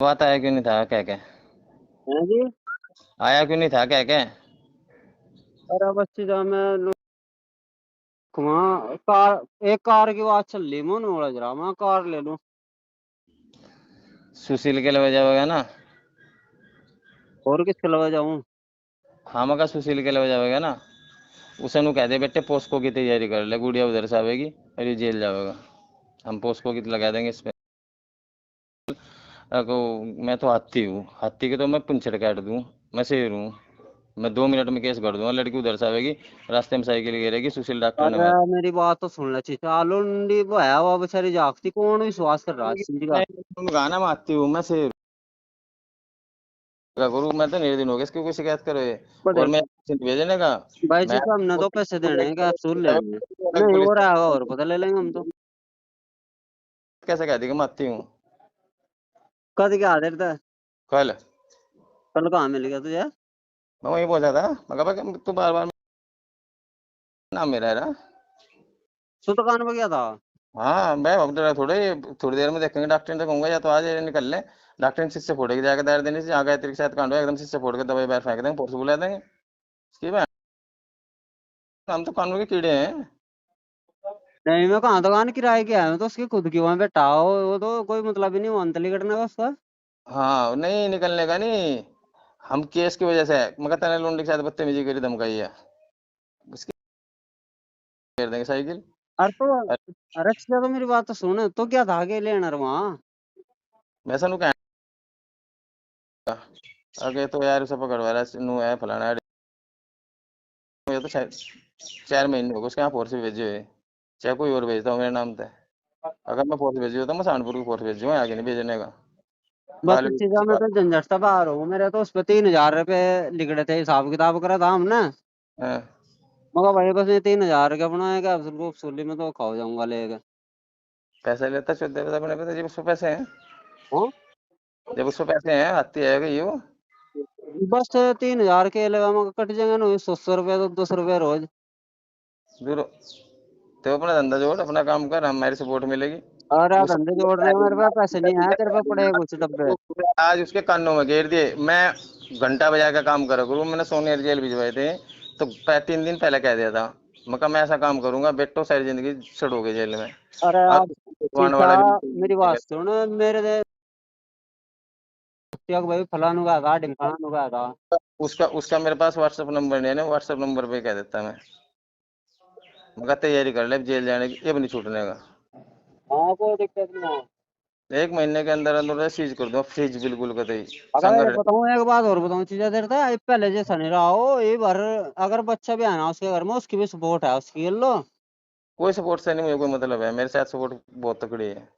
बात आया क्यों नहीं था कह के? हैं जी। आया क्यों नहीं था कह के? अरे बच्ची जा मैं वहाँ कार एक कार की बात चल रही मन वाला जरा मैं कार ले लूं। सुशील के लिए वजह होगा ना। और किसके लगा जाऊं। हाँ मगर सुशील के लिए वजह होगा ना। उसे नु कह दे बेटे पोस्को की तैयारी कर ले, गुड़िया उधर से आवेगी और ये जेल जाएगा। हम पोस्को की लगा देंगे इस पे। को मैं तो हाथी हूँ, हाथी के तो मैं पुंछड़ काट दूं। मैं शेर हूँ। मैं 2 मिनट में केस कर दूंगा। लड़की उधर से आवेगी, रास्ते में साइकिल गिरेगी, सुशील डॉक्टर ने अरे मार। मेरी बात तो सुन ले चीचा आलूंडी वो है वो बेचारी जागती कौन विश्वास कर रहा है इस चीज का। मैं गाना में हाथी हूँ, मैं शेर का गुरु। मैं तो निर्दिन हो गया इसकी कोई शिकायत करो ये। पर और मैं देखो भेजने का। भाई मैं चीचा हमने तो पैसे देने हैं कैप्सूल लेने हैं। नहीं पुलिस हो रहा है और पता ले लेंगे हम तो। कैसे कह दी कि मैं हाथी हूँ? कद क्या देर था। कल कल कहाँ मिल गया तुझे। मैं वहीं पहुंचा था, मगर भाई तू बार बार नाम मेरा है ना। तू दुकान पे गया था। हाँ मैं अब डरा थोड़े, थोड़ी देर में देखेंगे। डॉक्टर ने तो कहूंगा या तो आज ये निकल ले। डॉक्टर ने शीशे फोड़ेगी जाकर दायर देने से, आगे तेरे के साथ कांड हुआ एकदम शीशे फोड़ के दवाई बाहर फेंक देंगे, पुलिस बुला देंगे। इसकी बात, हम तो कानून के कीड़े हैं। नहीं मैं कहाँ दुकान किराए की आया हूँ तो उसकी खुद की वहां बैठा हो वो तो कोई मतलब ही नहीं मंथली कटने का उसका। हाँ नहीं निकलने का नहीं। हम केस की वजह से है, मगर तेने लुंडी के साथ बदतमीजी करी, धमकाई है, उसकी कर देंगे साइकिल। अरे तो अरे अच्छा तो मेरी बात तो सुन तो क्या था के लेना वहां। वैसा नु कह आगे तो यार उसे पकड़वा रहा है, नु है फलाना है। ये तो शायद 4 महीने हो गए उसके यहाँ फोर्स भी भेजे हुए। चाहे कोई और भेजता हूँ मेरे नाम पे। अगर मैं फोर्स भेजी होता मैं सहारनपुर की फोर्स भेजूंगा, आगे नहीं भेजने का। बस बाल इस चीज में तो झंझट से बाहर हूँ मेरे तो उस पे 3,000 रुपए लिख रहे थे हिसाब किताब करा था हमने। हाँ, मगर भाई बस ये 3,000 का बनाएगा अब सूली में तो खाओ जाऊंगा लेके। पैसे लेता चौदह पैसा अपने पैसे, जब उसको पैसे हैं। हाँ जब उसको पैसे हैं आती है ये वो। बस 3,000 के लगा मगर कट जाएंगे ना 100 रुपया तो 200 रुपया रोज। दूर तो अपना धंधा जोड़, अपना काम कर, हमारी सपोर्ट मिलेगी। अरे वो धंधे जोड़ रहे हैं मेरे पास पैसे नहीं है तेरे पे पड़े कुछ डब्बे। आज उसके कानों में घेर दिए। मैं घंटा बजा का काम करा करूँ, मैंने सोनेर जेल भिजवाए थे। तो 3 दिन पहले कह दिया था, मैं ऐसा काम करूंगा बेटो सारी जिंदगी सड़ोगे जेल में। अरे अब आप वाण चीचा वाला भी मेरी बात सुन मेरे दे भाई फलानु का था ढिमकाना का था। उसका उसका मेरे पास व्हाट्सएप नंबर नहीं है ना, व्हाट्सएप नंबर पे कह देता मैं तैयारी कर ले अब जेल जाने की, ये भी नहीं छूटने का। हाँ कोई दिक्कत नहीं है। 1 महीने के अंदर अंदर सीज कर दो, फ्रीज बिल्कुल कतई। अगर संगर बताऊं एक बात और बताऊं चीजें देर था पहले जैसा नहीं रहा हो ये बार अगर बच्चा भी है ना उसके घर में उसकी भी सपोर्ट है उसकी ले लो। कोई सपोर्ट से नहीं, मुझे कोई मतलब है, मेरे साथ सपोर्ट बहुत तकड़ी है।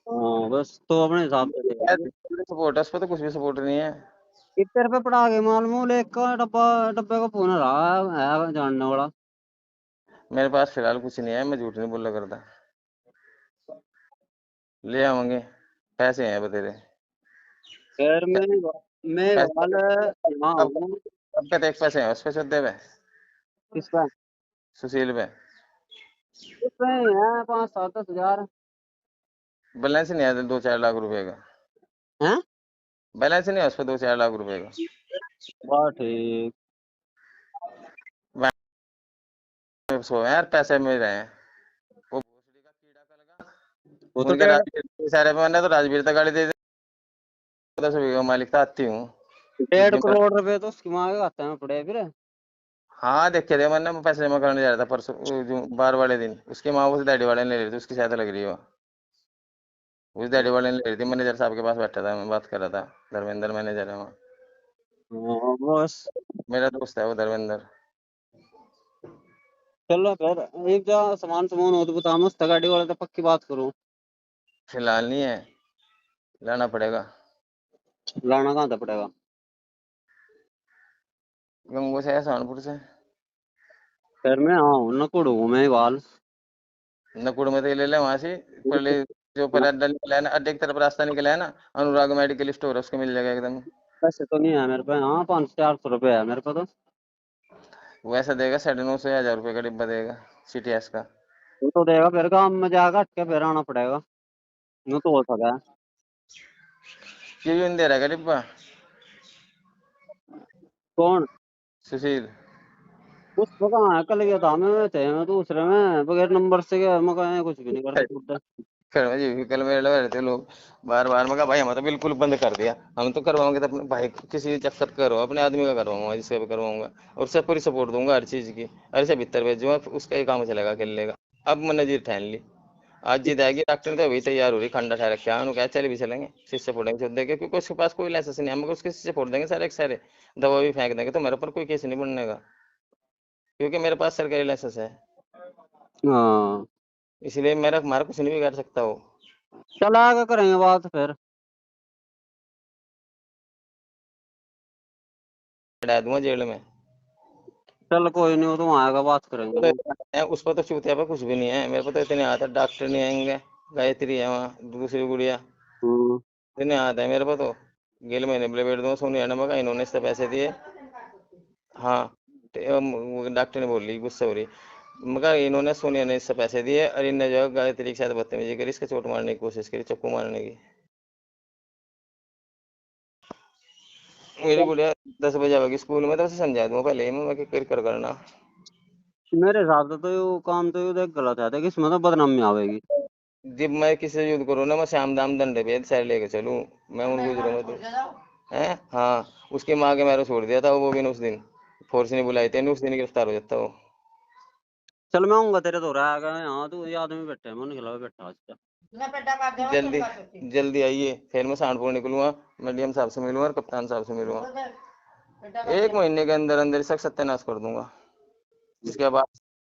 हाँ बस तो अपने हिसाब से देख। सपोर्ट है उस पर, तो कुछ भी सपोर्ट नहीं है। इतने रुपये पड़ा के मालूम एक का डब्बा डब्बे का फोन रहा है जानने वाला। मेरे पास फिलहाल कुछ नहीं है, मैं झूठ नहीं बोला करता। ले आवांगे, पैसे हैं बतेरे। फिर मैं पैसे वाल यहाँ अब हूँ। अब का देख, पैसे हैं उस पे सौदे पे, किस पे। सुशील पे। किस पे है 5-7-10 हजार। बैलेंस नहीं है 2-4 लाख रुपए का। हैं। बैलेंस नहीं है उस पर 2-4 लाख रुपए का। बस ठीक। सो यार पैसे मिल रहे हैं। वो भोसड़ी का कीड़ा का वो लगा तो उनके राजवीर सारे पे, मैंने तो राजवीर तक गाड़ी दे दी। 10 बीघा का मालिक था, आती हूँ। 1.5 करोड़ रुपए तो उसकी माँ के खाते में पड़े फिर। हाँ देखे थे मैंने, मैं पैसे जमा कराने जा रहा था परसों, जो बार वाले दिन उसकी माँ उस दाढ़ी वाले ने ले रही थी, उसकी शायद लग रही हो। उस दाढ़ी वाले ने ले रही थी, मैनेजर साहब के पास बैठा था, मैं बात कर रहा था। धर्मेंद्र मैनेजर है वहाँ। हाँ, बस मेरा दोस्त है वो धर्मेंद्र। चलो फिर एक जा सामान सामान हो तो बता मस्त गाड़ी वाले तो पक्की बात करूँ। फिलहाल नहीं है, लाना पड़ेगा। लाना कहाँ था पड़ेगा। गंगो से है, सहारनपुर से। फिर मैं हाँ नकुड़ हूँ मैं बाल। नकुड़ में तो ये ले ले वहां से। पहले जो पहले अड्डा निकला है ना, अड्डे की तरफ रास्ता निकला है ना, अनुराग मेडिकल स्टोर है, उसके मिल जाएगा एकदम। पैसे तो नहीं है मेरे पे हाँ 500-400 रुपये है मेरे पे तो। वैसा देगा 950-1000 रुपये का डिब्बा देगा, CTS का। वो तो देगा फिर काम में जाकर हट के फिर आना पड़ेगा। यूँ तो हो सका है। क्यों नहीं दे रहा है डिब्बा? कौन? सुशील। उस पर कहाँ है, कल गया था मैं, थे मैं दूसरे में, बगैर नंबर से गया, मैं कहा कुछ भी नहीं कर सकता। फिर मैं जी कल मेरे लगे रहते लोग बार बार। मैं कहा भाई हमें तो बिल्कुल बंद कर दिया, हम तो करवाओगे तो अपने भाई किसी चक्कर करो, अपने आदमी का करवाऊंगा जिससे भी करवाऊंगा, और उससे पूरी सपोर्ट दूंगा हर चीज की। अरे से भीतर भेजूंगा, उसका ही काम चलेगा, खेल लेगा। अब मैंने जीत ठान ली, आज जीत आएगी। डॉक्टर ने तो अभी तैयार हो रही, खंडा ठहरा क्या उन्होंने कहा चल भी चलेंगे, शिष्य फोड़ेंगे चुद देंगे, क्योंकि उसके पास कोई लाइसेंस नहीं है। हम उसके शिष्य फोड़ देंगे सारे के सारे, दवा भी फेंक देंगे, तो मेरे पर कोई केस नहीं बनने का, क्योंकि मेरे पास सरकारी लाइसेंस है। हाँ, इसलिए मेरा हमारा कुछ नहीं बिगाड़ सकता वो। चल आगे करेंगे बात फिर। हटा दूंगा जेल में। चल कोई नहीं, वो तो आएगा, बात करेंगे तो वो। इतना है, उस पर तो चूतिया पर कुछ भी नहीं है, मेरे को तो इतने आता, डॉक्टर नहीं आएंगे, गायत्री है वहाँ दूसरी गुड़िया, हम्म। इतने आता है मेरे को तो। गेल मैंने ब्लेड दूंगा, सोनी है ना, इन्होंने इससे पैसे दिए। हाँ, वो डॉक्टर ने बोल ली, गुस्सा हो रही, मगर इन्होंने सोनिया ने इससे पैसे दिए, और इनने जो है गायत्री के साथ बदतमीजी करी, इसके चोट मारने की कोशिश करी, चाकू मारने की। मेरी गुड़िया 10 बजे आएगी स्कूल में, तो उसे समझा दूंगा पहले ही मैं कि कर करना। मेरे हिसाब से तो ये काम तो ये देख गलत है, देख इसमें तो बदनामी आवेगी। जब मैं किसी से युद्ध करूँ ना, मैं श्याम दाम दंड भेद सर लेके चलूँ, मैं उन गुजरों में तो है। हाँ, उसकी माँ के मैंने छोड़ दिया था, वो भी ने उस दिन फोर्स नहीं बुलाई थी, उस दिन गिरफ्तार हो जाता वो। चल मैं आऊंगा तेरे तो रह गए यहाँ, तू ये आदमी बैठे है, मन खिलावे बैठा आज। जल्दी जल्दी आइए, फिर मैं सहारनपुर निकलूंगा, मैं डीएम साहब से मिलूंगा और कप्तान साहब से मिलूंगा। 1 महीने के अंदर अंदर इसका सत्यानाश कर दूंगा, इसके बाद